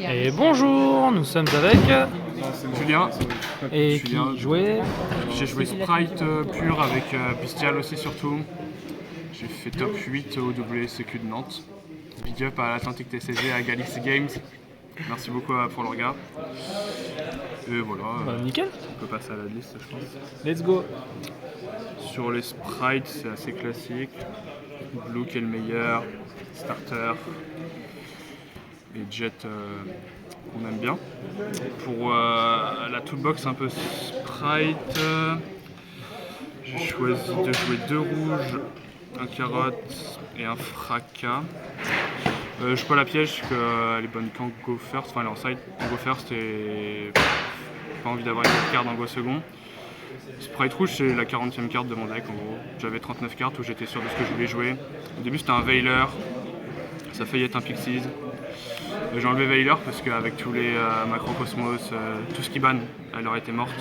Et bonjour, nous sommes avec Julien. et Julien. qui jouait. J'ai joué Sprite pur avec Pistial aussi surtout. J'ai fait top 8 au WSCQ de Nantes. Big up à l'Atlantic TCG, à Galaxy Games. Merci beaucoup pour le regard. Et voilà, Nickel, on peut passer à la liste je pense. let's go. Sur les sprites, c'est assez classique. Blue qui est le meilleur, Starter et Jet on aime bien. Pour la toolbox un peu sprite, j'ai choisi de jouer 2 rouges, un carotte et un fracas. Je joue pas la piège parce qu'elle est bonne qu'en go first, enfin elle est en side en go first et pas envie d'avoir une carte en go second. Sprite rouge c'est la 40e carte de mon deck en gros. J'avais 39 cartes où j'étais sûr de ce que je voulais jouer. Au début c'était un Veiler, ça a failli être un Pixies. J'ai enlevé Veiler parce qu'avec tous les Macrocosmos, tout ce qui banne, elle aurait été morte.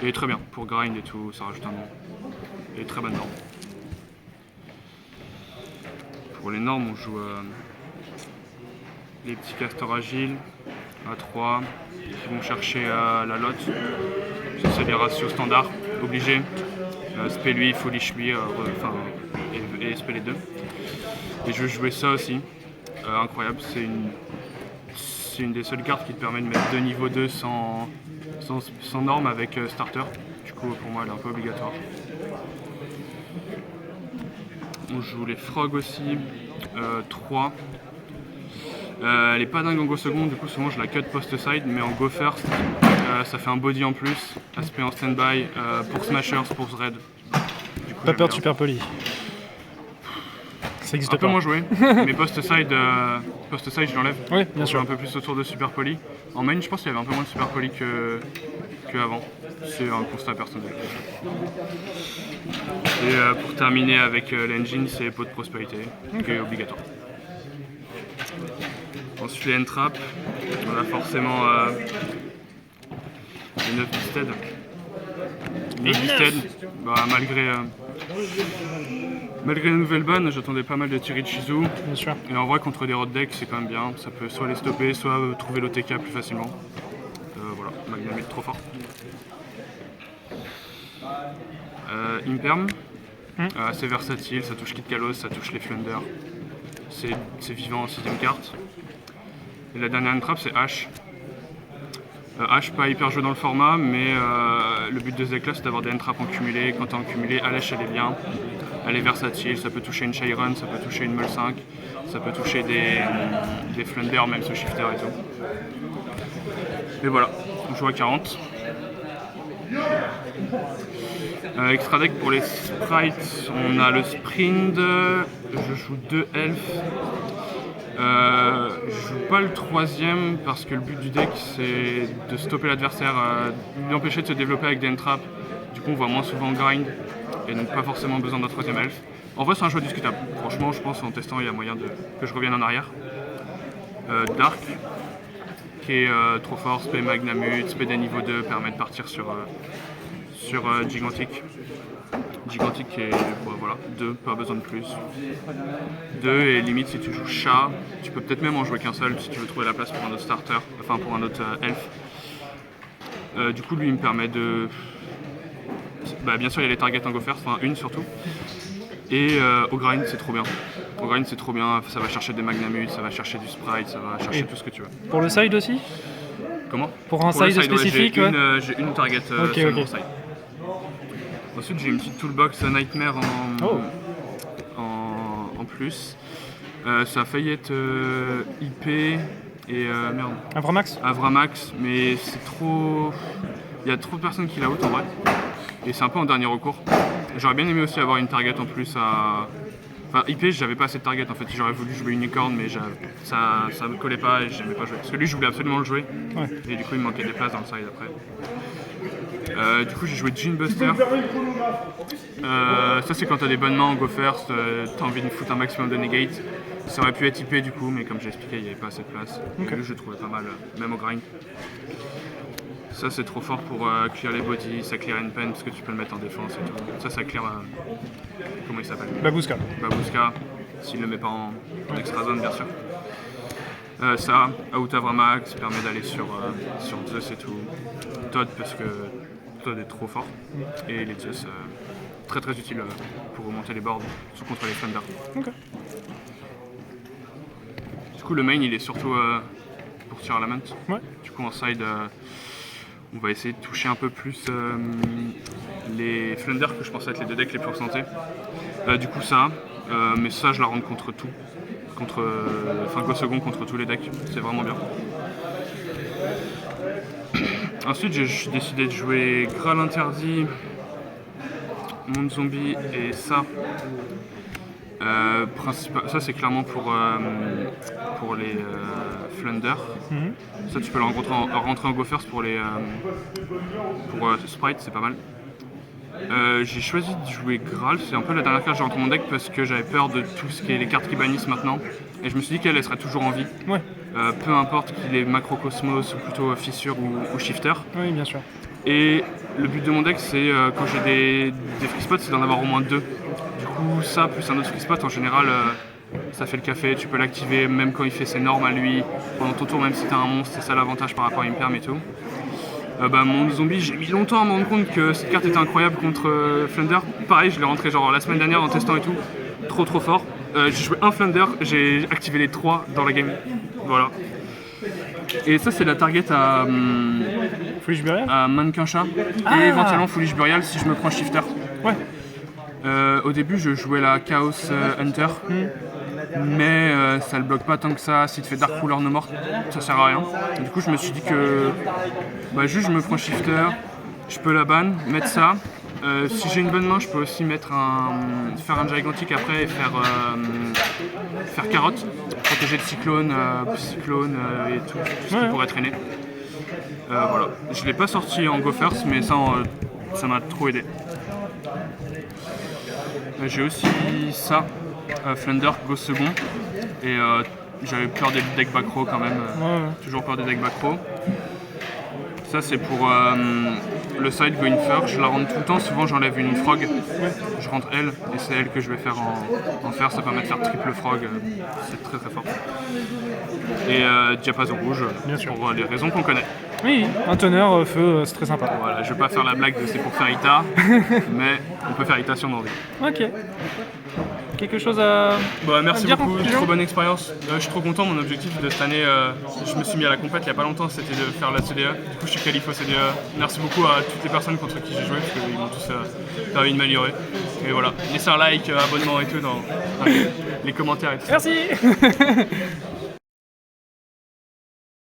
Elle est très bien pour grind et tout, ça rajoute un nom. Elle est très bonne norme. Pour les normes, on joue les petits castors agiles à 3 qui vont chercher la lotte. Ça, c'est les ratios standards, obligés. Spé lui, Foolish lui, et spé les deux. Et je vais jouer ça aussi. Incroyable, c'est une des seules cartes qui te permet de mettre 2 niveaux 2 sans norme avec starter. Du coup pour moi elle est un peu obligatoire. On joue les frogs aussi, 3. Elle est pas dingue en go second, du coup souvent je la cut post side, mais en go first ça fait un body en plus, aspect en standby pour smashers, pour Zred. Pas peur de super poli. Ça existe Un peu pas. moins joué, mais post-side je l'enlève. Oui, bien sûr. Un peu plus autour de Super Poly. En main, je pense qu'il y avait un peu moins de Super Poly qu'avant. C'est un constat personnel. Et pour terminer avec l'engine, c'est pot de prospérité, qui est obligatoire. Ensuite, les N-Trap. On a forcément les 9 Bisted. Les Bisted, malgré la nouvelle ban, j'attendais pas mal de Thierry Chizu. Bien sûr. Et en vrai, contre des road decks, c'est quand même bien. Ça peut soit les stopper, soit trouver l'OTK plus facilement. Voilà, Magnum est trop fort. Imperm, assez versatile, ça touche Kit Kalos, ça touche les Flunder. C'est vivant en 6ème carte. Et la dernière trap, c'est H. H pas hyper joué dans le format, mais le but de ce deck là c'est d'avoir des N-Trap en cumulé. Quand t'es en cumulé, H elle est bien, elle est versatile, ça peut toucher une Chiron, ça peut toucher une Mul 5, ça peut toucher des Flunder, même ce shifter et tout. Et voilà, on joue à 40. Extra deck pour les sprites, on a le sprint, je joue 2 elfes. Je joue pas le 3ème parce que le but du deck c'est de stopper l'adversaire, lui empêcher de se développer avec des N-Trap. Du coup on voit moins souvent grind et donc pas forcément besoin d'un 3ème elfe. En vrai c'est un choix discutable. Franchement je pense en testant il y a moyen que je revienne en arrière. Dark qui est trop fort, spé Magnamut, spé des niveaux 2 permet de partir sur Gigantic. Gigantic qui est voilà, 2, pas besoin de plus. 2 et limite si tu joues chat, tu peux peut-être même en jouer qu'un seul si tu veux trouver la place pour un autre starter, enfin pour un autre elfe. Du coup lui il me permet de... bien sûr il y a les targets en go first, enfin une surtout. Et au grind c'est trop bien. Au grind c'est trop bien, ça va chercher des Magnamut, ça va chercher du sprite, ça va chercher tout ce que tu veux. Pour le side aussi? Comment? Pour un side spécifique, ouais, j'ai une target seulement side. Ensuite j'ai une petite toolbox Nightmare en plus. Ça a failli être IP et merde. Avramax? Avramax, mais c'est trop... Il y a trop de personnes qui la out en vrai. Et c'est un peu en dernier recours. J'aurais bien aimé aussi avoir une target en plus à... Enfin IP j'avais pas assez de target en fait, j'aurais voulu jouer Unicorn mais ça me collait pas et j'aimais pas jouer. Parce que lui je voulais absolument le jouer. Ouais. Et du coup il me manquait des places dans le side après. Du coup j'ai joué Gene Buster. Ça c'est quand t'as des bonnes mains en go first, t'as envie de foutre un maximum de negate. Ça aurait pu être IP du coup mais comme j'ai expliqué il n'y avait pas assez de place. Okay. Lui je le trouvais pas mal, même au grind. Ça c'est trop fort pour clear les bodies, ça clear pen parce que tu peux le mettre en défense et tout. Ça clear... comment il s'appelle? Babouska. Babouska, s'il le met pas en extra zone bien sûr. Ça, Out Avramax permet d'aller sur Zeus et tout. Todd parce que Todd est trop fort. Et les Zeus, très très utile pour remonter les boards sous contre les Thunder. Ok. Du coup le main il est surtout pour tirer la main. Ouais. Du coup en side on va essayer de toucher un peu plus les Flunder que je pense être les deux decks les plus ressentés. Du coup ça, mais ça je la rentre contre tout. Go second contre tous les decks, c'est vraiment bien. Ensuite j'ai décidé de jouer Graal Interdit, Monde Zombie et ça. Ça c'est clairement pour les Flunder. Ça tu peux le rentrer en Go First pour Sprite, c'est pas mal. J'ai choisi de jouer Graal, c'est un peu la dernière carte que j'ai rentré mon deck parce que j'avais peur de tout ce qui est les cartes qui bannissent maintenant. Et je me suis dit qu'elle serait toujours en vie. Ouais. Peu importe qu'il est Macrocosmos ou plutôt Fissure ou Shifter. Oui, bien sûr. Et le but de mon deck c'est quand j'ai des free spots c'est d'en avoir au moins 2. Du coup ça plus un autre free spot en général ça fait le café, tu peux l'activer même quand il fait ses normes à lui. Pendant ton tour même si t'as un monstre, c'est ça l'avantage par rapport à Imperm et tout. Mon zombie, j'ai mis longtemps à me rendre compte que cette carte était incroyable contre Flunder. Pareil, je l'ai rentré genre la semaine dernière en testant et tout. Trop fort. J'ai joué un Flunder, j'ai activé les 3 dans la game. Voilà. Et ça c'est la target à Foolish Burial Mannequin Chat et éventuellement Foolish Burial si je me prends Shifter. Ouais. Au début je jouais la Chaos Hunter. Mais ça le bloque pas tant que ça, si tu fais Dark Ruler No More, ça sert à rien. Du coup je me suis dit que juste je me prends Shifter, je peux la ban, mettre ça. Si j'ai une bonne main je peux aussi faire un gigantique après et faire carotte, protéger le cyclone et tout ce qui pourrait traîner. Voilà. Je l'ai pas sorti en Go First mais ça m'a trop aidé. J'ai aussi ça. Flunder, Go second, et j'avais peur des decks back row quand même, toujours peur des decks back row. Ça c'est pour le side Go Infer, je la rentre tout le temps, souvent j'enlève une frog, je rentre elle, et c'est elle que je vais faire en fer, ça permet de faire triple frog, c'est très fort. Et diapason rouge, pour les raisons qu'on connaît. Oui, un teneur feu, c'est très sympa. Voilà, je vais pas faire la blague de c'est pour faire Ita, mais on peut faire Ita si on a envie. Ok. Quelque chose à merci dire beaucoup, trop bonne expérience. Je suis trop content, mon objectif de cette année, je me suis mis à la compète il n'y a pas longtemps, c'était de faire la CDE. Du coup je suis qualifié au CDE. Merci beaucoup à toutes les personnes contre qui j'ai joué, parce qu'ils m'ont tous permis de m'améliorer. Et voilà, laissez un like, abonnement et tout dans les commentaires et tout. Merci.